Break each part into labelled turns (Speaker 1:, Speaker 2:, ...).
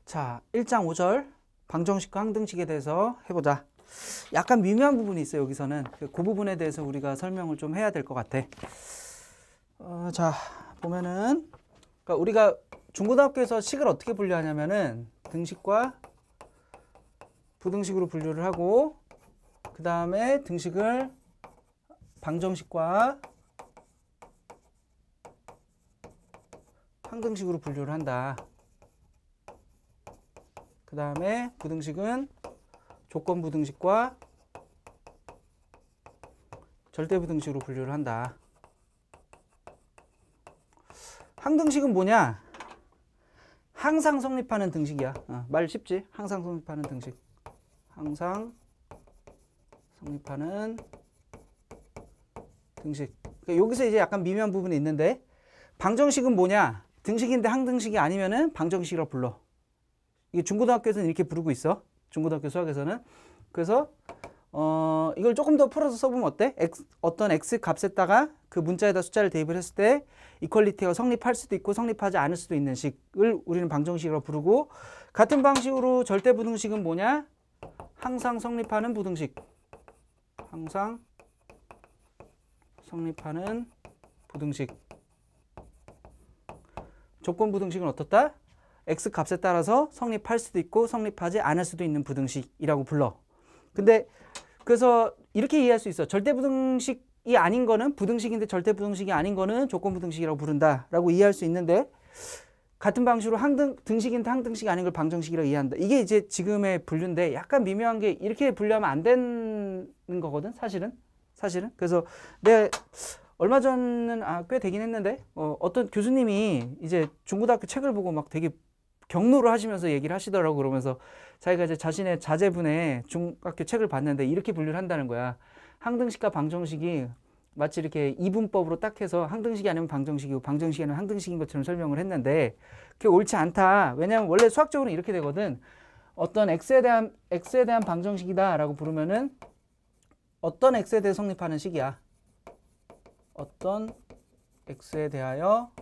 Speaker 1: 자, 1장 5절 방정식과 항등식에 대해서 해보자. 약간 미묘한 부분이 있어요. 여기서는 그 부분에 대해서 우리가 설명을 좀 해야 될 것 같아. 자, 보면은 그러니까 우리가 중고등학교에서 식을 어떻게 분류하냐면은 등식과 부등식으로 분류를 하고, 그 다음에 등식을 방정식과 항등식으로 분류를 한다. 그 다음에 부등식은 조건부등식과 절대부등식으로 분류를 한다. 항등식은 뭐냐? 항상 성립하는 등식이야. 말 쉽지? 항상 성립하는 등식. 항상 성립하는 등식. 그러니까 여기서 이제 약간 미묘한 부분이 있는데, 방정식은 뭐냐? 등식인데 항등식이 아니면은 방정식이라고 불러. 이게 중고등학교에서는 이렇게 부르고 있어. 중고등학교 수학에서는. 그래서 이걸 조금 더 풀어서 써보면 어때? 어떤 x 값에다가 그 문자에다 숫자를 대입을 했을 때 이퀄리티가 성립할 수도 있고 성립하지 않을 수도 있는 식을 우리는 방정식이라고 부르고, 같은 방식으로 절대부등식은 뭐냐? 항상 성립하는 부등식. 항상 성립하는 부등식. 조건부등식은 어떻다? x 값에 따라서 성립할 수도 있고 성립하지 않을 수도 있는 부등식이라고 불러. 근데 그래서 이렇게 이해할 수 있어. 절대부등식이 아닌 거는 부등식인데 절대부등식이 아닌 거는 조건부등식이라고 부른다라고 이해할 수 있는데, 같은 방식으로 등식인데 항등식이 아닌 걸 방정식이라고 이해한다. 이게 이제 지금의 분류인데 약간 미묘한 게, 이렇게 분류하면 안 되는 거거든, 사실은. 그래서 내가 얼마 전은 꽤 되긴 했는데 어떤 교수님이 이제 중고등학교 책을 보고 막 되게 격노를 하시면서 얘기를 하시더라고. 그러면서 자기가 이제 자신의 자제분의 중학교 책을 봤는데 이렇게 분류를 한다는 거야. 항등식과 방정식이 마치 이렇게 이분법으로 딱 해서 항등식이 아니면 방정식이고 방정식이 아니면 항등식인 것처럼 설명을 했는데, 그게 옳지 않다. 왜냐하면 원래 수학적으로 이렇게 되거든. 어떤 x에 대한 방정식이다라고 부르면은 어떤 x에 대해 성립하는 식이야. 어떤 x에 대하여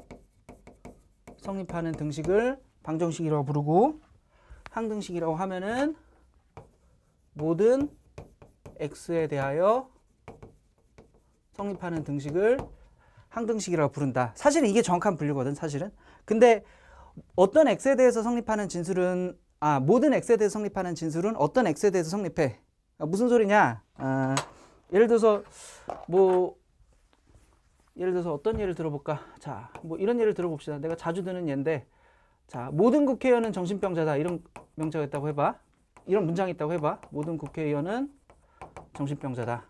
Speaker 1: 성립하는 등식을 방정식이라고 부르고, 항등식이라고 하면은 모든 x에 대하여 성립하는 등식을 항등식이라고 부른다. 사실은 이게 정확한 분류거든, 사실은. 근데 어떤 x에 대해서 성립하는 진술은, 모든 x에 대해서 성립하는 진술은 어떤 x에 대해서 성립해. 무슨 소리냐? 예를 들어서 어떤 예를 들어볼까? 자, 이런 예를 들어봅시다. 내가 자주 드는 예인데, 자, 모든 국회의원은 정신병자다. 이런 명제가 있다고 해봐. 이런 문장이 있다고 해봐. 모든 국회의원은 정신병자다.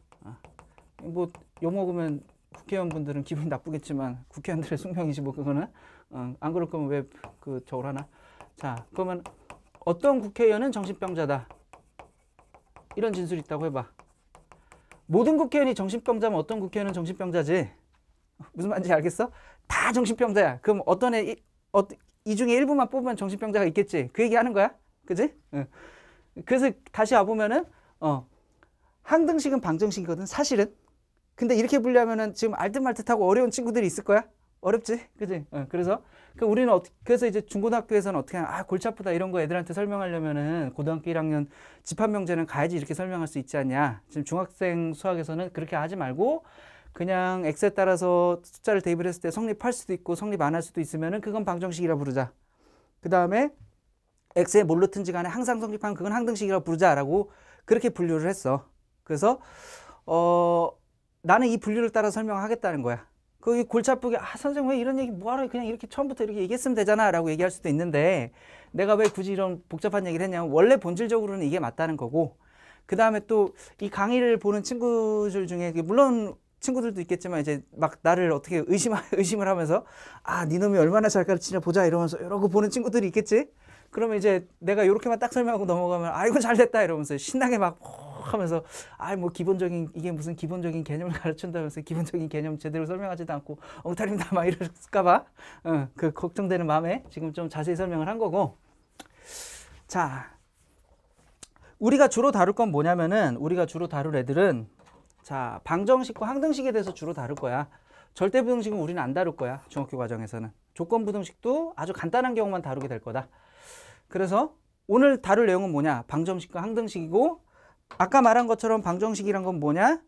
Speaker 1: 욕먹으면 국회의원분들은 기분이 나쁘겠지만 국회의원들의 숙명이지 그거는. 안 그럴 거면 왜 저걸 하나? 자, 그러면 어떤 국회의원은 정신병자다. 이런 진술이 있다고 해봐. 모든 국회의원이 정신병자면 어떤 국회의원은 정신병자지? 무슨 말인지 알겠어? 다 정신병자야. 그럼 이 중에 일부만 뽑으면 정신병자가 있겠지. 그 얘기 하는 거야. 그지? 그래서 다시 와보면은, 항등식은 방정식이거든, 사실은. 근데 이렇게 분류하면은 지금 알듯말듯하고 어려운 친구들이 있을 거야. 어렵지? 그지? 그래서 우리는 그래서 이제 중고등학교에서는 어떻게 하냐. 골치 아프다 이런 거 애들한테 설명하려면은 고등학교 1학년 집합명제는 가야지 이렇게 설명할 수 있지 않냐. 지금 중학생 수학에서는 그렇게 하지 말고 그냥 x에 따라서 숫자를 대입을 했을 때 성립할 수도 있고 성립 안 할 수도 있으면은 그건 방정식이라 부르자. 그 다음에 x에 뭘로 튼지 간에 항상 성립하면 그건 항등식이라고 부르자라고 그렇게 분류를 했어. 그래서 나는 이 분류를 따라 설명하겠다는 거야. 거기 골치 아프게 선생님 왜 이런 얘기 뭐하러 그냥 이렇게 처음부터 이렇게 얘기했으면 되잖아 라고 얘기할 수도 있는데, 내가 왜 굳이 이런 복잡한 얘기를 했냐면 원래 본질적으로는 이게 맞다는 거고, 그 다음에 또 이 강의를 보는 친구들 중에 물론 친구들도 있겠지만 이제 막 나를 어떻게 의심을 하면서 니놈이 얼마나 잘 가르치냐 보자 이러면서 이러고 보는 친구들이 있겠지. 그러면 이제 내가 이렇게만 딱 설명하고 넘어가면 아이고 잘됐다 이러면서 신나게 막 하면서 기본적인 이게 무슨 기본적인 개념을 가르친다면서 기본적인 개념 제대로 설명하지도 않고 엉터리다 막 이럴까봐 그 걱정되는 마음에 지금 좀 자세히 설명을 한 거고. 자, 우리가 주로 다룰 건 뭐냐면은 우리가 주로 다룰 애들은 자, 방정식과 항등식에 대해서 주로 다룰 거야. 절대부등식은 우리는 안 다룰 거야, 중학교 과정에서는. 조건부등식도 아주 간단한 경우만 다루게 될 거다. 그래서 오늘 다룰 내용은 뭐냐? 방정식과 항등식이고, 아까 말한 것처럼 방정식이란 건 뭐냐?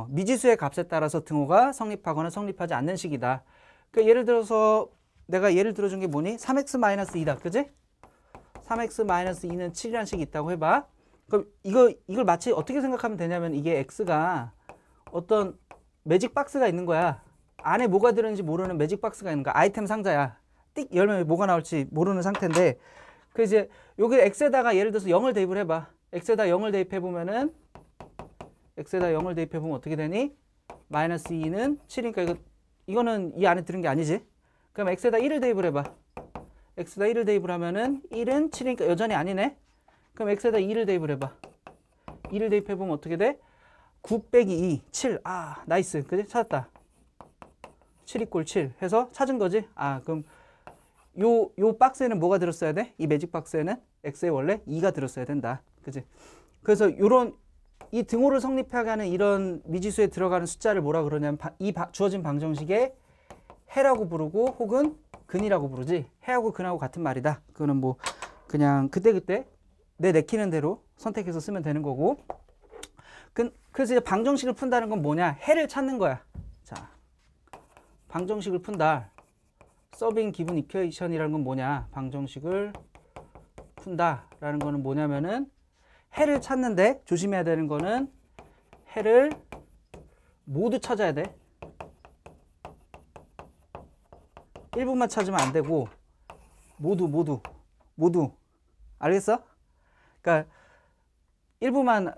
Speaker 1: 미지수의 값에 따라서 등호가 성립하거나 성립하지 않는 식이다. 그러니까 예를 들어서 내가 예를 들어준 게 뭐니? 3x-2다. 그지? 3x-2는 7이라는 식이 있다고 해봐. 그럼 이걸 마치 어떻게 생각하면 되냐면, 이게 x가 어떤 매직 박스가 있는 거야. 안에 뭐가 들었는지 모르는 매직 박스가 있는 거야. 아이템 상자야. 띡 열면 뭐가 나올지 모르는 상태인데, 그 이제 여기 x에다가 예를 들어서 0을 대입을 해봐. x에다 0을 대입해 보면은, x에다 0을 대입해 보면 어떻게 되니? 마이너스 2는 7이니까 이거는 이 안에 들은 게 아니지. 그럼 x에다 1을 대입을 해봐. x에다 1을 대입을 하면은 1은 7이니까 여전히 아니네. 그럼 x에다 2를 대입을 해봐. 2를 대입해 보면 어떻게 돼? 9 빼기 2, 7. 아, 나이스. 그지? 찾았다. 7 = 7 해서 찾은 거지. 아, 그럼 요 박스에는 뭐가 들었어야 돼? 이 매직 박스에는 x에 원래 2가 들었어야 된다. 그지? 그래서 요런 이 등호를 성립하게 하는 이런 미지수에 들어가는 숫자를 뭐라 그러냐면, 주어진 방정식의 해라고 부르고 혹은 근이라고 부르지. 해하고 근하고 같은 말이다. 그거는 뭐 그냥 그때그때 내 내키는 대로 선택해서 쓰면 되는 거고. 그래서 이제 방정식을 푼다는 건 뭐냐? 해를 찾는 거야. 자, 방정식을 푼다. 서빙 기분 이퀘이션이라는 건 뭐냐? 방정식을 푼다라는 거는 뭐냐면은, 해를 찾는데 조심해야 되는 거는 해를 모두 찾아야 돼. 일부만 찾으면 안 되고 모두 알겠어? 그러니까 일부만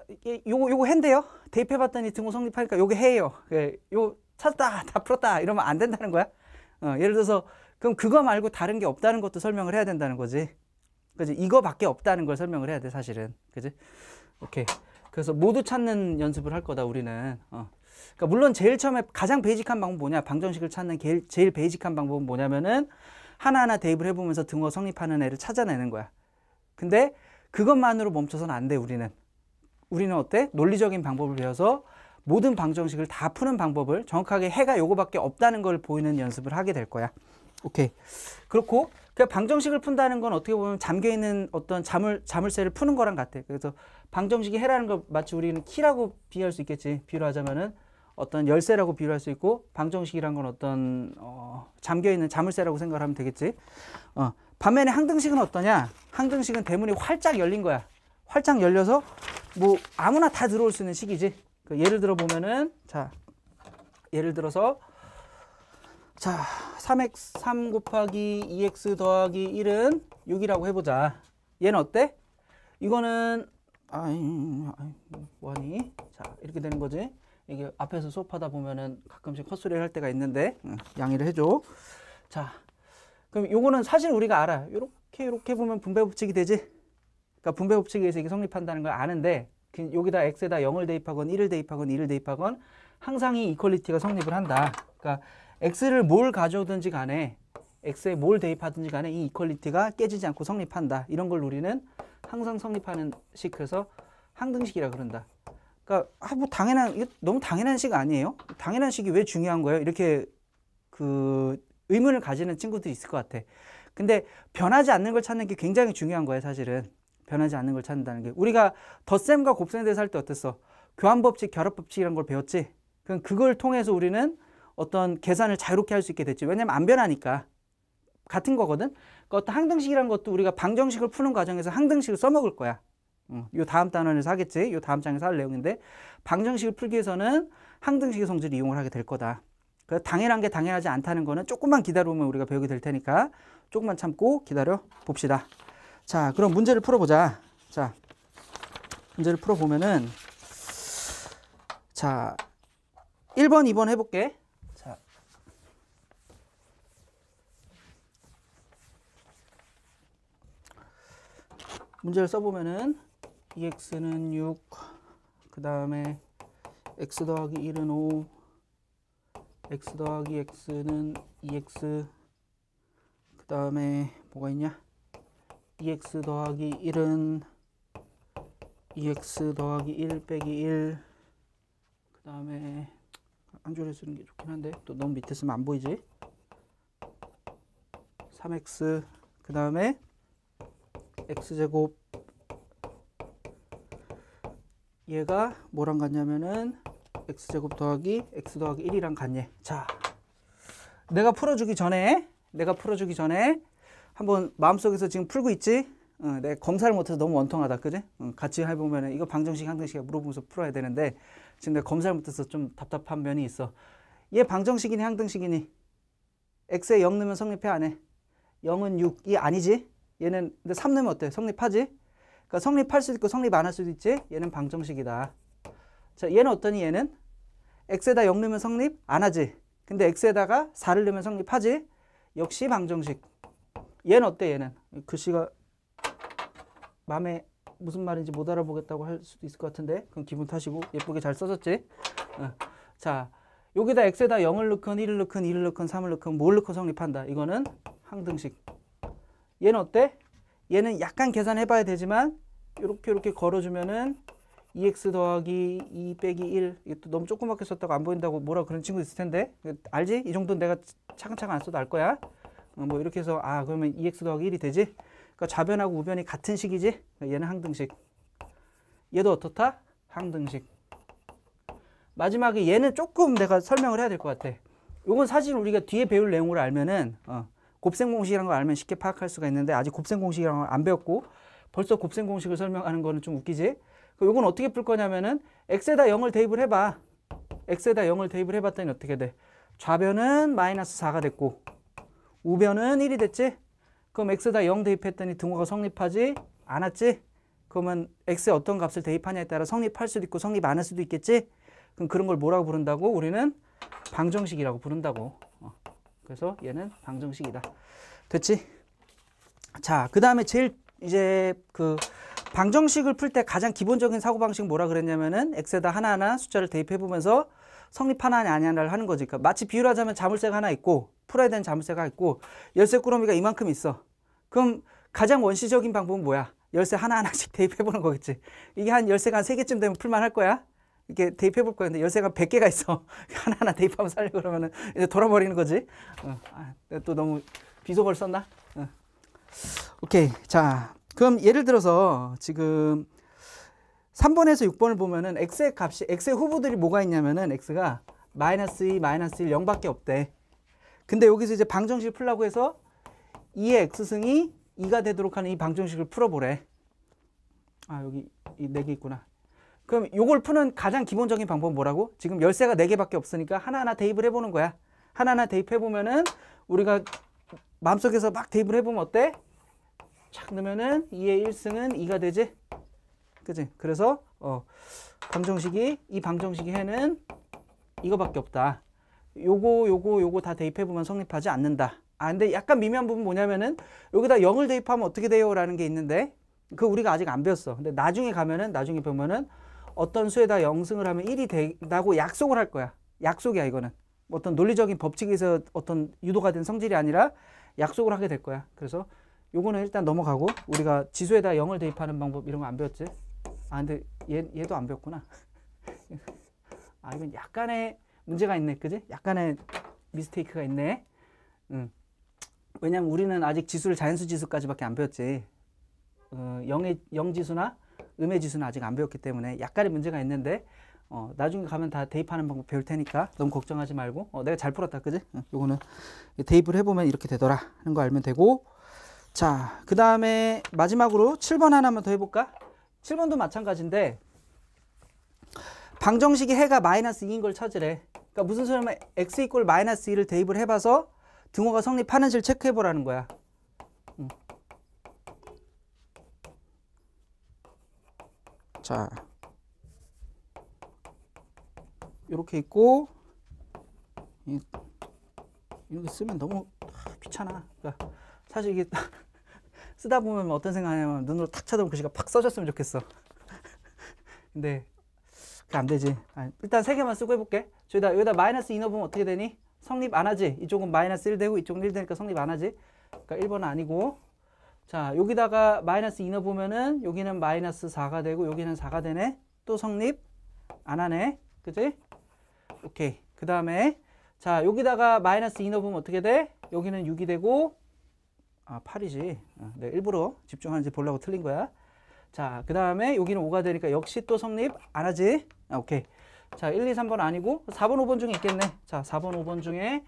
Speaker 1: 요거 해인데요. 대입해 봤더니 등호 성립하니까 요게 해예요. 요 찾았다 다 풀었다 이러면 안 된다는 거야. 예를 들어서 그럼 그거 말고 다른 게 없다는 것도 설명을 해야 된다는 거지. 그지? 이거밖에 없다는 걸 설명을 해야 돼, 사실은. 그지? 오케이. 그래서 모두 찾는 연습을 할 거다, 우리는. 그러니까 물론 제일 처음에 가장 베이직한 방법은 뭐냐? 방정식을 찾는 제일 베이직한 방법은 뭐냐면은, 하나하나 대입을 해보면서 등호 성립하는 애를 찾아내는 거야. 근데 그것만으로 멈춰서는 안 돼, 우리는. 우리는 어때? 논리적인 방법을 배워서 모든 방정식을 다 푸는 방법을, 정확하게 해가 요거밖에 없다는 걸 보이는 연습을 하게 될 거야. 오케이. 그렇고, 그 방정식을 푼다는 건 어떻게 보면 잠겨있는 어떤 자물쇠를 푸는 거랑 같아. 그래서 방정식이 해라는 걸 마치 우리는 키라고 비유할 수 있겠지. 비유를 하자면은 어떤 열쇠라고 비유할 수 있고, 방정식이란 건 어떤 잠겨있는 자물쇠라고 생각하면 되겠지. 반면에 항등식은 어떠냐? 항등식은 대문이 활짝 열린 거야. 활짝 열려서 뭐 아무나 다 들어올 수 있는 식이지. 예를 들어 보면은, 자, 예를 들어서, 자, 3 곱하기 2x 더하기 1은 6이라고 해보자. 얘는 어때? 이거는 뭐하니? 자, 이렇게 되는 거지. 이게 앞에서 수업하다 보면은 가끔씩 헛소리를 할 때가 있는데 양해를 해줘. 자, 그럼 요거는 사실 우리가 알아. 요렇게 보면 분배 법칙이 되지. 그러니까 분배 법칙에 의해서 이게 성립한다는 걸 아는데, 여기다 x에다 0을 대입하건 1을 대입하건 2를 대입하건 항상 이 이퀄리티가 성립을 한다. 그러니까 x를 뭘 가져오든지 간에, x에 뭘 대입하든지 간에 이 이퀄리티가 깨지지 않고 성립한다. 이런 걸 우리는 항상 성립하는 식, 그래서 항등식이라 그런다. 그러니까 뭐 이게 너무 당연한 식 아니에요? 당연한 식이 왜 중요한 거예요? 이렇게 의문을 가지는 친구들이 있을 것 같아. 근데 변하지 않는 걸 찾는 게 굉장히 중요한 거예요, 사실은. 변하지 않는 걸 찾는다는 게. 우리가 덧셈과 곱셈에 대해서 할 때 어땠어? 교환법칙, 결합법칙이라는 걸 배웠지? 그럼 그걸 통해서 우리는 어떤 계산을 자유롭게 할 수 있게 됐지. 왜냐면 안 변하니까. 같은 거거든. 그러니까 어떤 항등식이라는 것도 우리가 방정식을 푸는 과정에서 항등식을 써먹을 거야. 요 다음 단원에서 하겠지. 요 다음 장에서 할 내용인데, 방정식을 풀기 위해서는 항등식의 성질을 이용을 하게 될 거다. 그래서 당연한 게 당연하지 않다는 거는 조금만 기다려보면 우리가 배우게 될 테니까 조금만 참고 기다려 봅시다. 자, 그럼 문제를 풀어보자. 자, 문제를 풀어보면은, 자, 1번, 2번 해볼게. 자, 문제를 써보면은 2x는 6, 그 다음에 x 더하기 1은 5, x 더하기 x는 2x, 그 다음에 뭐가 있냐? 2x 더하기 1은 2x 더하기 1 빼기 1, 그 다음에 한 줄에 쓰는 게 좋긴 한데 또 너무 밑에 쓰면 안 보이지? 3x, 그 다음에 x제곱 얘가 뭐랑 같냐면은 x제곱 더하기 x 더하기 1이랑 같네. 자, 내가 풀어주기 전에 한번 마음속에서 지금 풀고 있지? 내가 검사를 못해서 너무 원통하다, 그지? 같이 해보면은 이거 방정식 항등식 물어보면서 풀어야 되는데 지금 내가 검사를 못해서 좀 답답한 면이 있어. 얘 방정식이니 항등식이니? x에 0 넣으면 성립해 안 해? 0은 6, 이 아니지? 얘는 근데 3 넣으면 어때? 성립하지? 그러니까 성립할 수도 있고 성립 안 할 수도 있지? 얘는 방정식이다. 자, 얘는 어떠니? 얘는 x에다 0 넣으면 성립 안 하지? 근데 x에다가 4를 넣으면 성립하지? 역시 방정식. 얘는 어때? 얘는 글씨가 마음에 무슨 말인지 못 알아보겠다고 할 수도 있을 것 같은데 그건 기분 탓이고 예쁘게 잘 써졌지? 자, 여기다 x에다 0을 넣건 1을 넣건 2를 넣건 3을 넣건 뭘 넣고 성립한다. 이거는 항등식. 얘는 어때? 얘는 약간 계산해 봐야 되지만 이렇게 걸어주면은 2x 더하기 2 빼기 1 이게 또 너무 조그맣게 썼다고 안 보인다고 뭐라 그런 친구 있을 텐데 알지? 이 정도는 내가 차근차근 안 써도 알 거야. 뭐 이렇게 해서 그러면 2x 더하기 1이 되지? 그러니까 좌변하고 우변이 같은 식이지? 얘는 항등식. 얘도 어떻다? 항등식. 마지막에 얘는 조금 내가 설명을 해야 될 것 같아. 이건 사실 우리가 뒤에 배울 내용을 알면은 곱셈 공식이라는 걸 알면 쉽게 파악할 수가 있는데 아직 곱셈 공식이라는 걸 안 배웠고 벌써 곱셈 공식을 설명하는 거는 좀 웃기지? 이건 어떻게 풀 거냐면은 x에다 0을 대입을 해봐. x에다 0을 대입을 해봤더니 어떻게 돼? 좌변은 마이너스 4가 됐고 우변은 1이 됐지? 그럼 x에다 0 대입했더니 등호가 성립하지? 안 왔지? 그러면 x에 어떤 값을 대입하냐에 따라 성립할 수도 있고 성립 안 할 수도 있겠지? 그럼 그런 걸 뭐라고 부른다고? 우리는 방정식이라고 부른다고. 그래서 얘는 방정식이다. 됐지? 자, 그 다음에 제일 이제 그 방정식을 풀 때 가장 기본적인 사고방식 뭐라 그랬냐면은 x에다 하나하나 숫자를 대입해보면서 성립하냐 아니냐를 하는 거지. 그러니까 마치 비유를 하자면 자물쇠가 하나 있고 풀어야 되는 자물쇠가 있고 열쇠 꾸러미가 이만큼 있어. 그럼 가장 원시적인 방법은 뭐야? 열쇠 하나하나씩 대입해보는 거겠지. 이게 한 열쇠가 한 3개쯤 되면 풀만 할 거야. 이렇게 대입해볼 거야. 근데 열쇠가 100개가 있어. 하나하나 대입하면 살려고 그러면은 이제 돌아버리는 거지. 또 너무 비속어를 썼나? 오케이. 자, 그럼 예를 들어서 지금 3번에서 6번을 보면은 x의 값이, x의 후보들이 뭐가 있냐면은 x가 마이너스 2, 마이너스 1, 0밖에 없대. 근데 여기서 이제 방정식을 풀라고 해서 2의 x승이 2가 되도록 하는 이 방정식을 풀어보래. 여기 이 4개 있구나. 그럼 요걸 푸는 가장 기본적인 방법은 뭐라고? 지금 열쇠가 4개밖에 없으니까 하나하나 대입을 해보는 거야. 하나하나 대입해보면은 우리가 마음속에서 막 대입을 해보면 어때? 착 넣으면은 2의 1승은 2가 되지? 그치? 그래서 이 방정식이 해는 이거밖에 없다. 요거 다 대입해보면 성립하지 않는다. 근데 약간 미묘한 부분 뭐냐면은 여기다 0을 대입하면 어떻게 돼요? 라는 게 있는데 그거 우리가 아직 안 배웠어. 근데 나중에 보면은 어떤 수에다 0승을 하면 1이 된다고 약속을 할 거야. 약속이야, 이거는. 어떤 논리적인 법칙에서 어떤 유도가 된 성질이 아니라 약속을 하게 될 거야. 그래서 요거는 일단 넘어가고 우리가 지수에다 0을 대입하는 방법 이런 거 안 배웠지? 근데 얘도 안 배웠구나. 이건 약간의 문제가 있네, 그지? 약간의 미스테이크가 있네. 왜냐면 우리는 아직 지수를 자연수 지수까지밖에 안 배웠지. 0지수나 음의 지수는 아직 안 배웠기 때문에 약간의 문제가 있는데 나중에 가면 다 대입하는 방법 배울 테니까 너무 걱정하지 말고 내가 잘 풀었다, 그지? 요거는 대입을 해보면 이렇게 되더라 하는 거 알면 되고. 자, 그 다음에 마지막으로 7번 하나만 더 해볼까? 7번도 마찬가지인데 방정식이 해가 마이너스 2인 걸 찾으래. 그러니까 무슨 소리냐면 x 이꼴 마이너스 2를 대입을 해봐서 등호가 성립하는지를 체크해보라는 거야. 자, 이렇게 있고 이렇게 쓰면 너무 귀찮아. 그러니까 사실 이게 쓰다 보면 어떤 생각하냐면 눈으로 탁 쳐다보면 글씨가 팍 써졌으면 좋겠어. 근데 그게 안 되지. 일단 3개만 쓰고 해볼게. 여기다 마이너스 2 넣어보면 어떻게 되니? 성립 안 하지? 이쪽은 마이너스 1 되고 이쪽은 1 되니까 성립 안 하지? 그러니까 1번은 아니고. 자, 여기다가 마이너스 2 넣어보면은 여기는 마이너스 4가 되고 여기는 4가 되네. 또 성립 안 하네. 그지? 오케이. 그 다음에 자, 여기다가 마이너스 2 넣어보면 어떻게 돼? 여기는 6이 되고 아, 8이지. 내가 일부러 집중하는지 보려고 틀린 거야. 자, 그 다음에 여기는 5가 되니까 역시 또 성립 안 하지? 오케이. 자, 1, 2, 3번 아니고 4번, 5번 중에 있겠네. 자, 4번, 5번 중에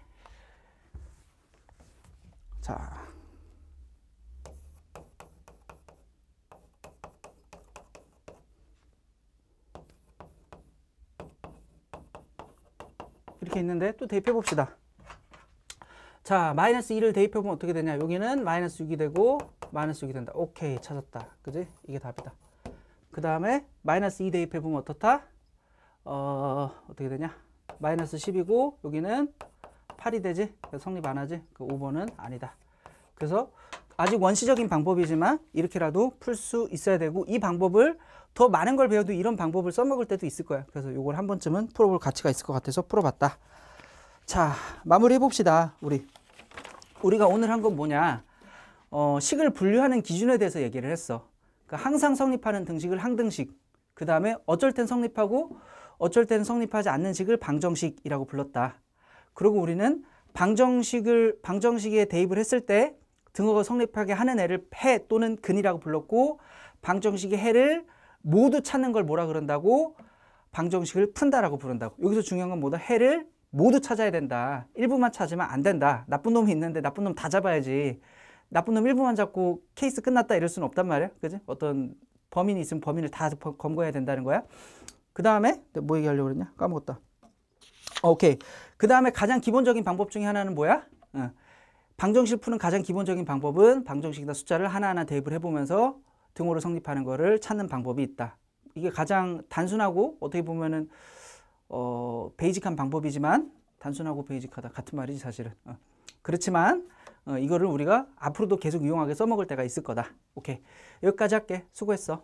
Speaker 1: 자, 이렇게 있는데 또 대입해 봅시다. 자, 마이너스 2를 대입해보면 어떻게 되냐. 여기는 마이너스 6이 되고 마이너스 6이 된다. 오케이, 찾았다. 그지? 이게 답이다. 그 다음에 마이너스 2 대입해보면 어떻다? 어떻게 되냐. 마이너스 10이고 여기는 8이 되지? 성립 안 하지? 그 5번은 아니다. 그래서 아직 원시적인 방법이지만 이렇게라도 풀 수 있어야 되고, 이 방법을 더 많은 걸 배워도 이런 방법을 써먹을 때도 있을 거야. 그래서 이걸 한 번쯤은 풀어볼 가치가 있을 것 같아서 풀어봤다. 자, 마무리 해봅시다. 우리가 오늘 한 건 뭐냐, 식을 분류하는 기준에 대해서 얘기를 했어. 그러니까 항상 성립하는 등식을 항등식, 그 다음에 어쩔 땐 성립하고 어쩔 땐 성립하지 않는 식을 방정식이라고 불렀다. 그리고 우리는 방정식에 대입을 했을 때 등호가 성립하게 하는 애를 해 또는 근이라고 불렀고, 방정식의 해를 모두 찾는 걸 뭐라 그런다고? 방정식을 푼다라고 부른다고. 여기서 중요한 건 뭐다? 해를 모두 찾아야 된다. 일부만 찾으면 안 된다. 나쁜 놈이 있는데 나쁜 놈 다 잡아야지. 나쁜 놈 일부만 잡고 케이스 끝났다 이럴 수는 없단 말이야. 그지? 어떤 범인이 있으면 범인을 다 검거해야 된다는 거야. 그 다음에 뭐 얘기하려고 그랬냐? 까먹었다. 오케이. 그 다음에 가장 기본적인 방법 중에 하나는 뭐야? 방정식 푸는 가장 기본적인 방법은 방정식에다 숫자를 하나하나 대입을 해보면서 등호를 성립하는 거를 찾는 방법이 있다. 이게 가장 단순하고 어떻게 보면은 베이직한 방법이지만, 단순하고 베이직하다 같은 말이지 사실은. 그렇지만 이거를 우리가 앞으로도 계속 유용하게 써먹을 때가 있을 거다. 오케이. 여기까지 할게. 수고했어.